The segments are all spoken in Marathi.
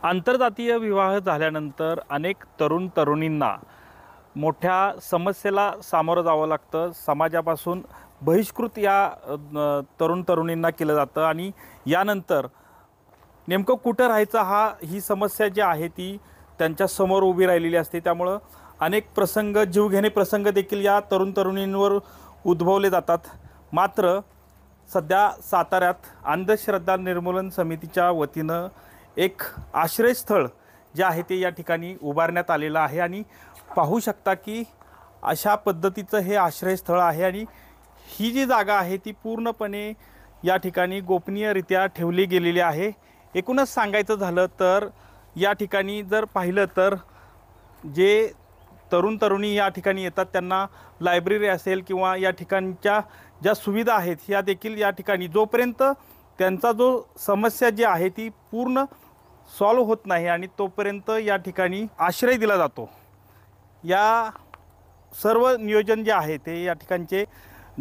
आंतरजातीय विवाह झाल्यानंतर अनेक तरुण तरुणींना मोठ्या समस्येला सामोरं जावं लागतं। समाजापासून बहिष्कृत या तरुण तरुणींना केलं जातं आणि यानंतर नेमकं कुठं राहायचं ही समस्या जी आहे ती त्यांच्या समोर उभी राहिलेली असते। त्यामुळं अनेक प्रसंग जीवघेणे प्रसंग देखील या तरुण तरुणींवर उद्भवले जातात। मात्र सध्या साताऱ्यात अंधश्रद्धा निर्मूलन समितीच्या वतीनं एक आश्रयस्थळ जे आहे ते या ठिकाणी उभारण्यात आलेलं आहे आणि पाहू शकता की अशा पद्धतीचं हे आश्रयस्थळ आहे आणि ही जी जागा आहे ती पूर्णपणे या ठिकाणी गोपनीयरित्या ठेवली गेलेली आहे। एकूणच सांगायचं झालं तर या ठिकाणी जर पाहिलं तर जे तरुण तरुणी या ठिकाणी येतात त्यांना लायब्ररी असेल किंवा या ठिकाणच्या ज्या सुविधा आहेत या देखील या ठिकाणी जोपर्यंत त्यांचा जो समस्या जी आहे ती पूर्ण सॉल्व होत नाही आणि तोपर्यंत या ठिकाणी आश्रय दिला जातो। या सर्व नियोजन जे आहे ते या ठिकाणचे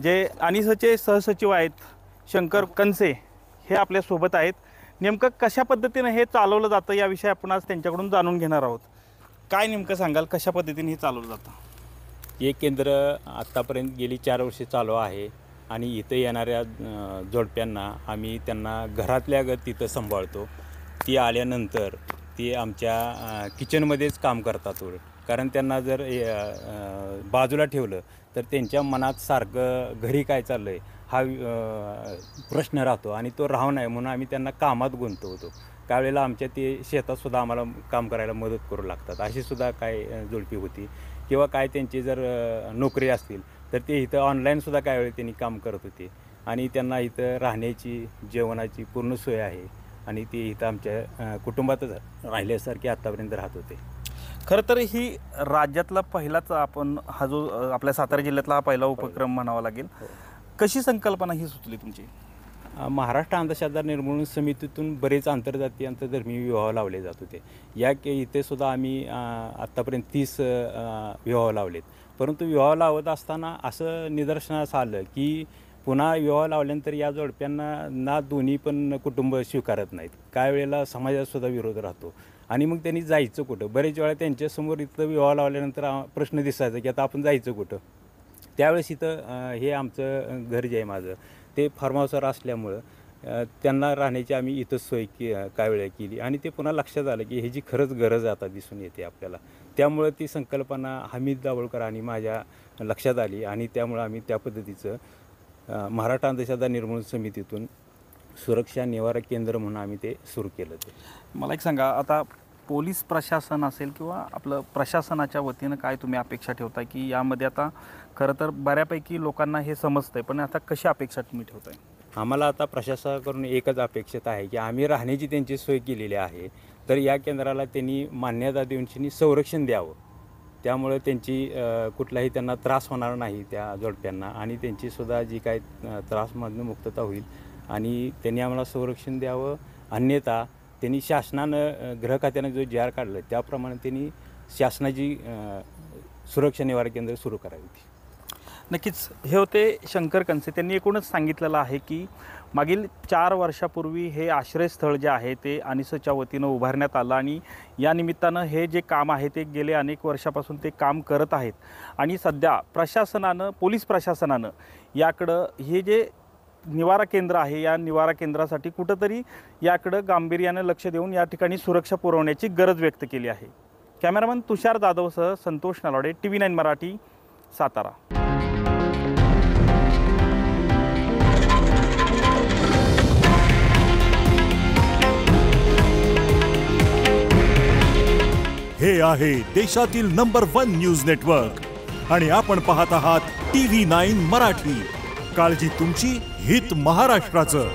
जे अनिसचे सहसचिव आहेत शंकर कनसे हे आपल्या सोबत आहेत। नेमकं कशा पद्धतीने हे चालवलं जातं याविषयी आपण आज त्यांच्याकडून जाणून घेणार आहोत। काय नेमकं सांगाल कशा पद्धतीने हे चालवलं जातं? हे केंद्र आत्तापर्यंत गेली 4 वर्षे चालू आहे आणि इथं येणाऱ्या जोडप्यांना आम्ही त्यांना घरातल्या तिथं सांभाळतो। ती आल्यानंतर ती आमच्या किचनमध्येच काम करतात। कारण त्यांना जर बाजूला ठेवलं तर त्यांच्या मनात सारखं घरी काय चाललं आहे हा प्रश्न राहतो आणि तो राहू नये म्हणून आम्ही त्यांना कामात गुंतवतो। त्यावेळेला आमच्या ते शेतातसुद्धा आम्हाला काम करायला मदत करू लागतात। अशीसुद्धा काय जोडपी होती किंवा काय त्यांची जर नोकरी असतील तर ते इथं ऑनलाईनसुद्धा काय वेळी त्यांनी काम करत होते आणि त्यांना इथं राहण्याची जेवणाची पूर्ण सोय आहे आणि ते इथं आमच्या कुटुंबातच राहिल्यासारखे आत्तापर्यंत राहत होते। खरं तर ही राज्यातला पहिलाच आपण हा जो आपल्या सातारा जिल्ह्यातला हा पहिला उपक्रम म्हणावा लागेल। कशी संकल्पना ही सुचली तुमची? महाराष्ट्र अंधश्रद्धा निर्मूलन समितीतून बरेच आंतरजातीय आंतरधर्मीय विवाह लावले जात होते। इथे सुद्धा आम्ही आत्तापर्यंत 30 विवाह लावलेत। परंतु विवाह लावत असताना असं निदर्शनास आलं की पुन्हा विवाह लावल्यानंतर या जोडप्यांना दोन्ही पण कुटुंब स्वीकारत नाहीत। काही वेळेला समाजातसुद्धा विरोध राहतो आणि मग त्यांनी जायचं कुठं? बरेच वेळा त्यांच्यासमोर इथं विवाह लावल्यानंतर प्रश्न दिसायचा की आता आपण जायचं कुठं? त्यावेळेस इथं हे आमचं घर जे आहे माझं ते फार्म हाऊसवर असल्यामुळं त्यांना राहण्याची आम्ही इथंच सोय काही वेळा केली आणि ते पुन्हा लक्षात आलं की ह्याची खरंच गरज आता दिसून येते आपल्याला। त्यामुळं ती संकल्पना हमीद दाभोळकर आणि माझ्या लक्षात आली आणि त्यामुळं आम्ही त्या पद्धतीचं महाराष्ट्र अंधश्रद्धा निर्मूलन समितीतून सुरक्षा निवारा केंद्र म्हणून आम्ही ते सुरू केलं। ते मला एक सांगा, आता पोलीस प्रशासन असेल किंवा आपलं प्रशासनाच्या वतीनं काय तुम्ही अपेक्षा ठेवताय की यामध्ये आता खरं तर बऱ्यापैकी लोकांना हे समजतंय पण आता कशी अपेक्षा तुम्ही ठेवताय? आम्हाला आता प्रशासनाकडून एकच अपेक्षित आहे की आम्ही राहण्याची त्यांची सोय केलेली आहे तर या केंद्राला त्यांनी मान्यता देऊन संरक्षण द्यावं। त्यामुळे त्यांची कुठलाही त्यांना त्रास होणार नाही त्या जोडप्यांना आणि त्यांचीसुद्धा जी काही त्रासमधून मुक्तता होईल आणि त्यांनी आम्हाला संरक्षण द्यावं। अन्यथा त्यांनी शासनानं गृह खात्यानं जो जी आर काढला त्याप्रमाणे त्यांनी शासनाची सुरक्षा निवारा केंद्र सुरू करावी। नक्कीच हे होते शंकर कनसे। त्यांनी एकूणच सांगितलेलं आहे की मागील 4 वर्षापूर्वी हे आश्रयस्थळ जे आहे ते अनिसच्या वतीनं उभारण्यात आलं आणि या निमित्तानं हे जे काम आहे ते गेले अनेक वर्षापासून ते काम करत आहेत आणि सध्या प्रशासनानं पोलीस प्रशासनानं याकडं हे जे निवारा केंद्र आहे या निवारा केंद्रासाठी कुठंतरी याकडं गांभीर्यानं लक्ष देऊन या ठिकाणी सुरक्षा पुरवण्याची गरज व्यक्त केली आहे। कॅमेरामन तुषार जाधवसह संतोष नलावडे, TV9 मराठी, सातारा। हे आहे देशातील नंबर 1 न्यूज नेटवर्क आणि आपण पाहत आहात TV9 मराठी। काळजी तुमची, हित महाराष्ट्राचं।